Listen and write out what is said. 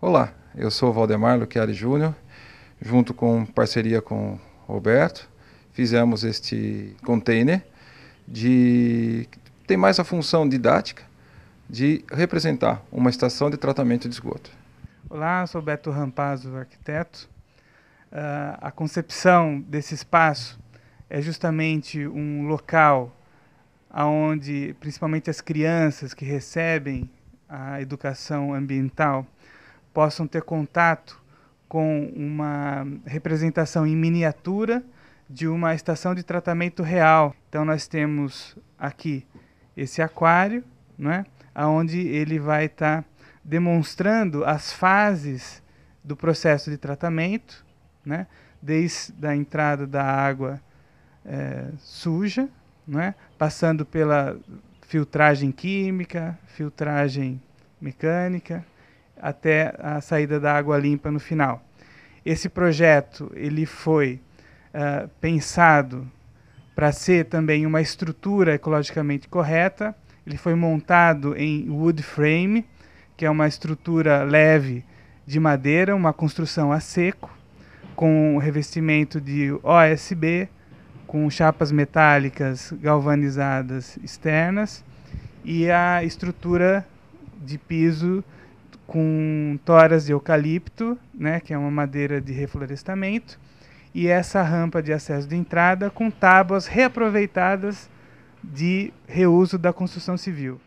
Olá, eu sou o Valdemar Luchiari Júnior, junto com parceria com o Roberto, fizemos este container que tem mais a função didática de representar uma estação de tratamento de esgoto. Olá, eu sou Beto Rampazzo, arquiteto. A concepção desse espaço é justamente um local onde, principalmente as crianças que recebem a educação ambiental, possam ter contato com uma representação em miniatura de uma estação de tratamento real. Então nós temos aqui esse aquário, né, onde ele vai estar demonstrando as fases do processo de tratamento, né, desde a entrada da água suja, né, passando pela filtragem química, filtragem mecânica, até a saída da água limpa no final. Esse projeto ele foi pensado para ser também uma estrutura ecologicamente correta. Ele foi montado em wood frame, que é uma estrutura leve de madeira, uma construção a seco, com revestimento de OSB, com chapas metálicas galvanizadas externas e a estrutura de piso com toras de eucalipto, né, que é uma madeira de reflorestamento, e essa rampa de acesso de entrada com tábuas reaproveitadas de reuso da construção civil.